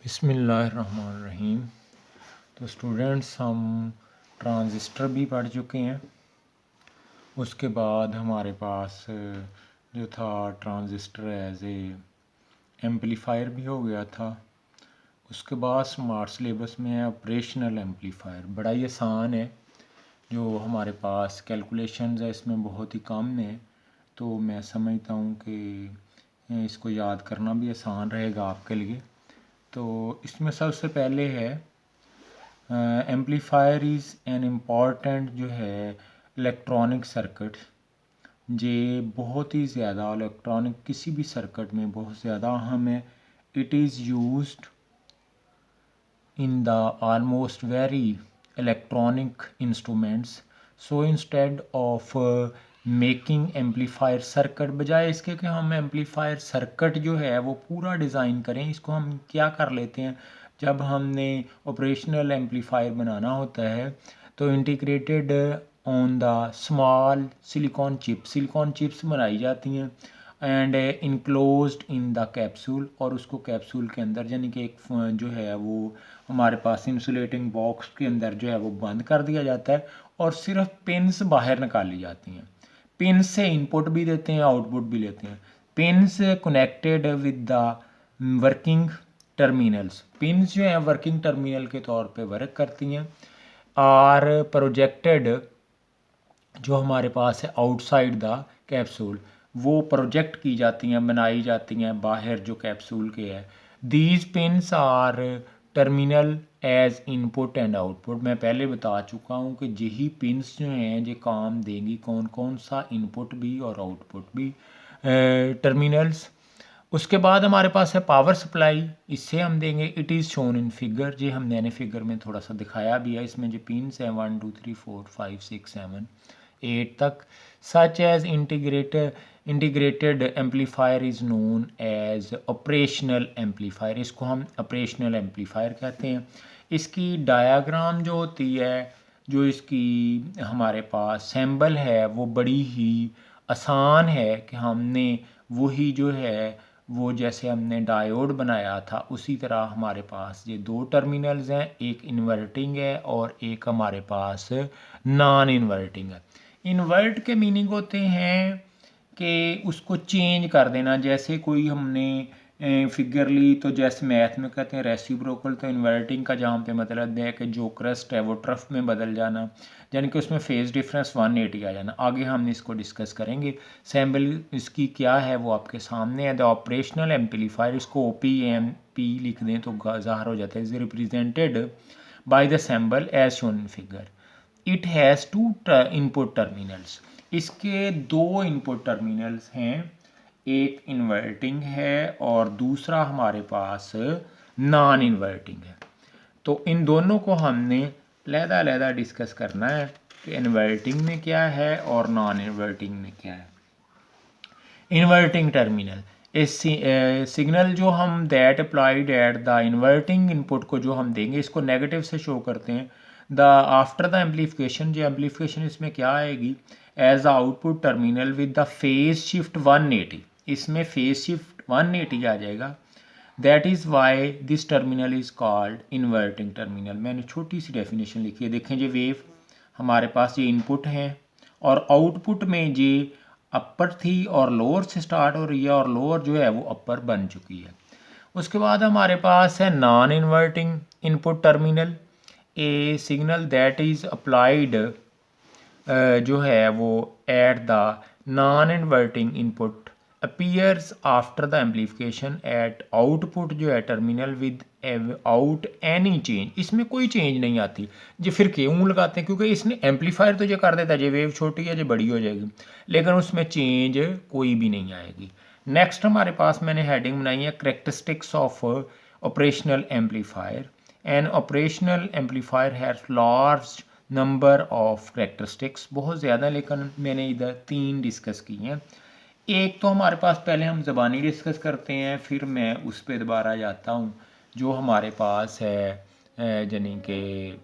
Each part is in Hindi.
बिस्मिल्लाहिर्रहमानिर्रहीम। तो स्टूडेंट्स, हम ट्रांजिस्टर भी पढ़ चुके हैं। उसके बाद हमारे पास जो था ट्रांजिस्टर एज ए एम्पलीफायर भी हो गया था। उसके बाद स्मार्ट सिलेबस में है ऑपरेशनल एम्पलीफायर। बड़ा ही आसान है, जो हमारे पास कैलकुलेशंस है इसमें बहुत ही कम है, तो मैं समझता हूँ कि इसको याद करना भी आसान रहेगा आपके लिए। तो इसमें सबसे पहले है एम्पलीफायर इज़ एन इम्पॉर्टेंट जो है इलेक्ट्रॉनिक सर्किट। ये बहुत ही ज़्यादा इलेक्ट्रॉनिक किसी भी सर्किट में बहुत ज़्यादा अहम है। It is used in the almost very electronic instruments. So instead of making amplifier circuit, बजाय इसके कि हम एम्पलीफायर सर्किट जो है वो पूरा डिज़ाइन करें, इसको हम क्या कर लेते हैं, जब हमने ऑपरेशनल एम्पलीफायर बनाना होता है तो integrated on the small silicon chips बनाई जाती हैं and enclosed in the capsule, और उसको कैप्सूल के अंदर यानी कि एक जो है वो हमारे पास इंसुलेटिंग बॉक्स के अंदर जो है वो बंद कर दिया जाता है और सिर्फ पिन्स बाहर निकाली जाती हैं। पिन से इनपुट भी देते हैं, आउटपुट भी लेते हैं। Pins connected with the working terminals, pins जो हैं वर्किंग टर्मिनल के तौर पे वर्क करती हैं। और प्रोजेक्टेड जो हमारे पास है आउटसाइड द कैप्सूल, वो प्रोजेक्ट की जाती हैं, बनाई जाती हैं बाहर जो कैप्सूल के है। These pins are terminal as input and output. मैं पहले बता चुका हूँ कि यही पिन्स जो हैं ये काम देंगी कौन कौन सा, इनपुट भी और आउटपुट भी टर्मिनल्स। उसके बाद हमारे पास है पावर सप्लाई, इससे हम देंगे। It is shown in figure, जी हम मैंने फिगर में थोड़ा सा दिखाया भी है। इसमें जो पिन्स हैं 1 2 3 4 5 6 7 8 तक। Such as integrated amplifier is known as operational amplifier, इसको हम ऑपरेशनल एम्पलीफायर कहते हैं। इसकी डायाग्राम जो होती है, जो इसकी हमारे पास सैम्बल है, वो बड़ी ही आसान है कि हमने वही जो है वो जैसे हमने डायोड बनाया था उसी तरह हमारे पास ये दो टर्मिनल्स हैं, एक इन्वर्टिंग है और एक हमारे पास नॉन इन्वर्टिंग है। इन्वर्ट के मीनिंग होते हैं कि उसको चेंज कर देना, जैसे कोई हमने फिगर ली तो जैसे मैथ में कहते हैं रेसिप्रोकल, तो इन्वर्टिंग का जहाँ पे मतलब है कि जो क्रस्ट है वो ट्रफ में बदल जाना, यानी कि उसमें फेज डिफरेंस 180 आ जाना। आगे हम इसको डिस्कस करेंगे। सैम्बल इसकी क्या है वो आपके सामने है। द ऑपरेशनल एम्पलीफायर, इसको OPAMP लिख दें तो ज़ाहिर हो जाता है, is represented by the symbol as shown in figure. It has two input terminals, इसके दो इनपुट टर्मिनल्स हैं, एक इन्वर्टिंग है और दूसरा हमारे पास नॉन इन्वर्टिंग है। तो इन दोनों को हमने लहदा डिस्कस करना है कि इन्वर्टिंग में क्या है और नॉन इन्वर्टिंग में क्या है। इन्वर्टिंग टर्मिनल, इस सिग्नल जो हम that applied at the inverting input को जो हम देंगे इसको नेगेटिव से शो करते हैं। द आफ्टर द एम्पलीफिकेशन, जो एम्पलीफिकेशन इसमें क्या आएगी, as the output terminal with the phase shift 180, इसमें फेज शिफ्ट 180 आ जाएगा। That is why this terminal is called inverting terminal. मैंने छोटी सी डेफिनेशन लिखी है, देखें ये वेव हमारे पास ये इनपुट है और आउटपुट में ये अपर थी और लोअर से स्टार्ट हो रही है और लोअर जो है वो अपर बन चुकी है। उसके बाद हमारे पास है non inverting input terminal, a signal that is applied जो है वो at the non inverting input appears after the amplification at output जो है terminal without any change, इसमें कोई चेंज नहीं आती। जो फिर क्यों लगाते हैं, क्योंकि इसने एम्पलीफायर तो जो कर देता है, जो वेव छोटी है जो बड़ी हो जाएगी, लेकिन उसमें चेंज कोई भी नहीं आएगी। नेक्स्ट हमारे पास मैंने हेडिंग बनाई है characteristics of operational amplifier. N operational amplifier has large number of characteristics, बहुत ज़्यादा, लेकिन मैंने इधर 3 डिस्कस की हैं। एक तो हमारे पास पहले हम ज़बानी डिस्कस करते हैं, फिर मैं उस पर दोबारा जाता हूँ जो हमारे पास है यानी कि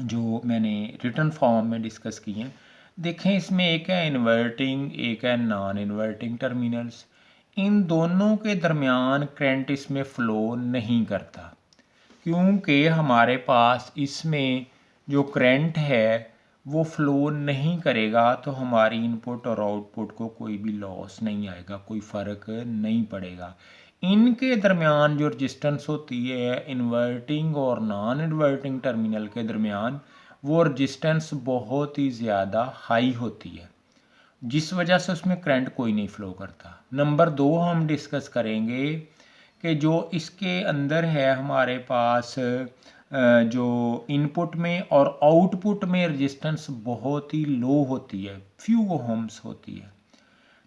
जो मैंने रिटर्न फॉर्म में डिस्कस की हैं। देखें इसमें एक है इन्वर्टिंग, एक है नॉन इन्वर्टिंग टर्मिनल्स। इन दोनों के दरमियान करंट इसमें फ़्लो नहीं करता, क्योंकि हमारे पास इसमें जो करंट है वो फ़्लो नहीं करेगा, तो हमारी इनपुट और आउटपुट को कोई भी लॉस नहीं आएगा, कोई फ़र्क नहीं पड़ेगा। इनके दरमियान जो रजिस्टेंस होती है इन्वर्टिंग और नॉन इन्वर्टिंग टर्मिनल के दरमियान, वो रजिस्टेंस बहुत ही ज़्यादा हाई होती है, जिस वजह से उसमें करंट कोई नहीं फ़्लो करता। नंबर 2 हम डिस्कस करेंगे कि जो इसके अंदर है हमारे पास जो इनपुट में और आउटपुट में रेजिस्टेंस बहुत ही लो होती है, फ्यू ओम्स होती है।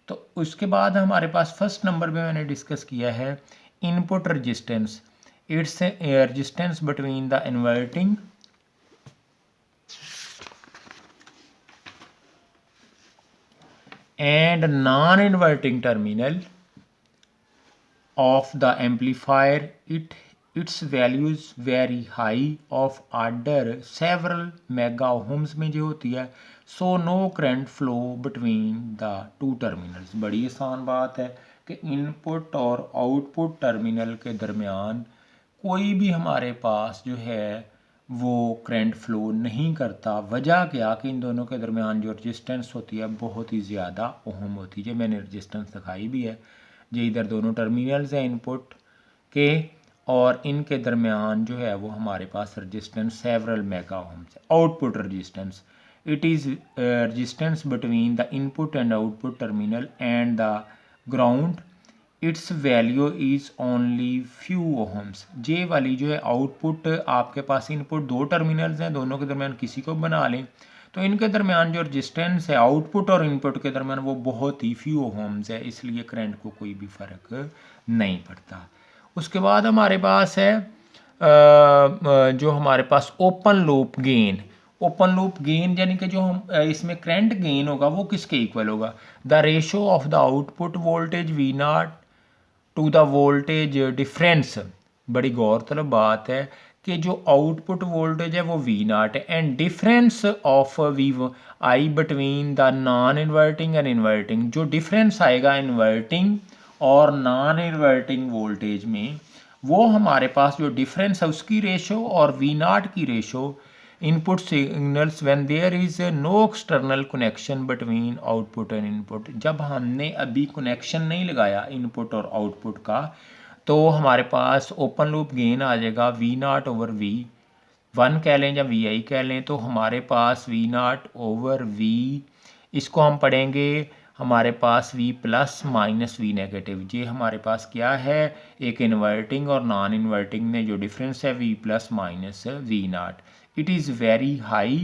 तो उसके बाद हमारे पास फर्स्ट नंबर पे मैंने डिस्कस किया है input resistance. Its resistance between the inverting and non-inverting terminal of the amplifier. Its values very high of order several mega ohms में जो होती है, so no current flow between the two terminals। बड़ी आसान बात है कि इनपुट और आउटपुट टर्मिनल के दरमियान कोई भी हमारे पास जो है वो करंट फ़्लो नहीं करता। वजह क्या कि इन दोनों के दरमियान जो रजिस्टेंस होती है बहुत ही ज़्यादा ओहम होती है, जो मैंने रजिस्टेंस दिखाई भी है। ये इधर दोनों टर्मिनल्स हैं इनपुट के, और इनके दरमियान जो है वो हमारे पास रजिस्टेंस सेवरल मेगा ओम्स है। Output resistance, it is resistance between the input and output terminal and the ground. Its value is only few ohms. जे वाली जो है आउटपुट, आपके पास इनपुट दो टर्मिनल्स हैं, दोनों के दरमियान किसी को बना लें तो इनके दरमियान जो रजिस्टेंस है आउटपुट और इनपुट के दरमियान वो बहुत ही फ्यू ओहम्स है, इसलिए करंट को कोई भी फ़र्क नहीं पड़ता। उसके बाद हमारे पास है जो हमारे पास open loop gain. Open loop gain यानी कि जो हम इसमें करंट गेन होगा वो किसके इक्वल होगा, the ratio of the output voltage V naught to the voltage difference. बड़ी गौरतलब बात है कि जो आउटपुट वोल्टेज है वो वी नाट है and difference of V I between the non inverting and inverting. जो डिफरेंस आएगा इन्वर्टिंग और नॉन इन्वर्टिंग वोल्टेज में, वो हमारे पास जो डिफरेंस है उसकी रेशो और वी नाट की ratio input signals when there is no external connection between output and input. जब हमने अभी कनेक्शन नहीं लगाया इनपुट और आउटपुट का, तो हमारे पास ओपन लूप गेन आ जाएगा V naught over V one कह लें या वी आई कह लें, तो हमारे पास वी नाट ओवर वी, इसको हम पढ़ेंगे हमारे पास v plus minus V negative. ये हमारे पास क्या है, एक इन्वर्टिंग और नॉन इन्वर्टिंग में जो डिफरेंस है v plus minus V naught. It is very high,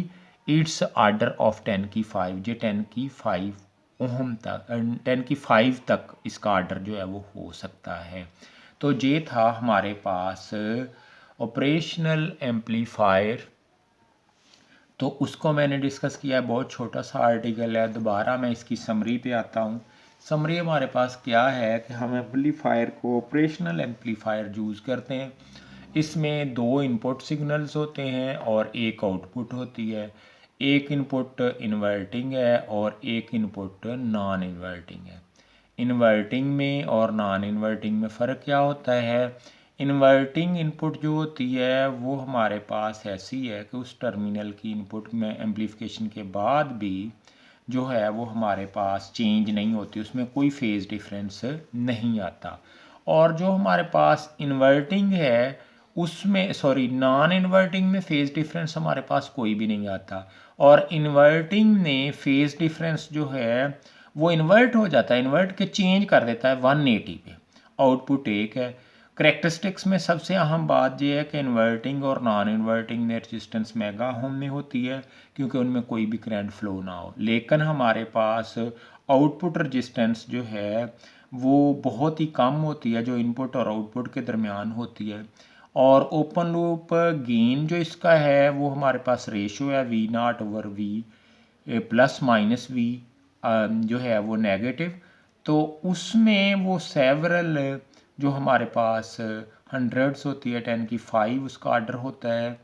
it's order of 10 की 5। ये 10 की 5 ओहम तक, 10 की 5 तक इसका आर्डर जो है वो हो सकता है। तो ये था हमारे पास ऑपरेशनल एम्पलीफायर, तो उसको मैंने डिस्कस किया है, बहुत छोटा सा आर्टिकल है। दोबारा मैं इसकी समरी पे आता हूँ। समरी हमारे पास क्या है कि हम एम्पलीफायर को ऑपरेशनल एम्पलीफायर यूज़ करते हैं। इसमें दो इनपुट सिग्नल्स होते हैं और एक आउटपुट होती है। एक इनपुट इन्वर्टिंग है और एक इनपुट नॉन इन्वर्टिंग है। इन्वर्टिंग में और नॉन इन्वर्टिंग में फ़र्क क्या होता है, इन्वर्टिंग इनपुट जो होती है वो हमारे पास ऐसी है कि उस टर्मिनल की इनपुट में एम्पलीफिकेशन के बाद भी जो है वो हमारे पास चेंज नहीं होती, उसमें कोई फेज़ डिफरेंस नहीं आता। और जो हमारे पास इन्वर्टिंग है उसमें, सॉरी, नॉन इन्वर्टिंग में फ़ेज़ डिफरेंस हमारे पास कोई भी नहीं आता, और इन्वर्टिंग में फ़ेज़ डिफरेंस जो है वो इन्वर्ट हो जाता है, इन्वर्ट के चेंज कर देता है 180 पे। आउटपुट एक है। करेक्टरिस्टिक्स में सबसे अहम बात यह है कि इन्वर्टिंग और नॉन इन्वर्टिंग में रेजिस्टेंस मेगा ओम में होती है, क्योंकि उनमें कोई भी करंट फ्लो ना हो। लेकिन हमारे पास आउटपुट रेजिस्टेंस जो है वो बहुत ही कम होती है, जो इनपुट और आउटपुट के दरमियान होती है। और ओपन लूप गेन जो इसका है वो हमारे पास रेशो है V naught over V plus minus V जो है वो नेगेटिव। तो उसमें वो सेवरल जो हमारे पास हंड्रेड्स होती है 10 की 5 उसका आर्डर होता है।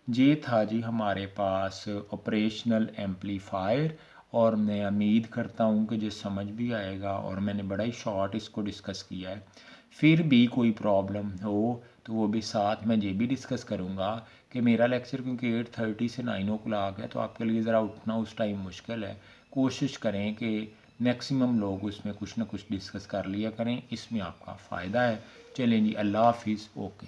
ये था जी हमारे पास ऑपरेशनल एम्पलीफायर। और मैं उम्मीद करता हूँ कि जो समझ भी आएगा, और मैंने बड़ा ही शॉर्ट इसको डिस्कस किया है। फिर भी कोई प्रॉब्लम हो तो वो भी साथ में ये भी डिस्कस करूँगा कि मेरा लेक्चर क्योंकि 8:30 से 9 o'clock है, तो आपके लिए ज़रा उठना उस टाइम मुश्किल है। कोशिश करें कि मैक्सिमम लोग उसमें कुछ ना कुछ डिस्कस कर लिया करें, इसमें आपका फ़ायदा है। चलें जी, अल्लाह हाफिज़, ओके।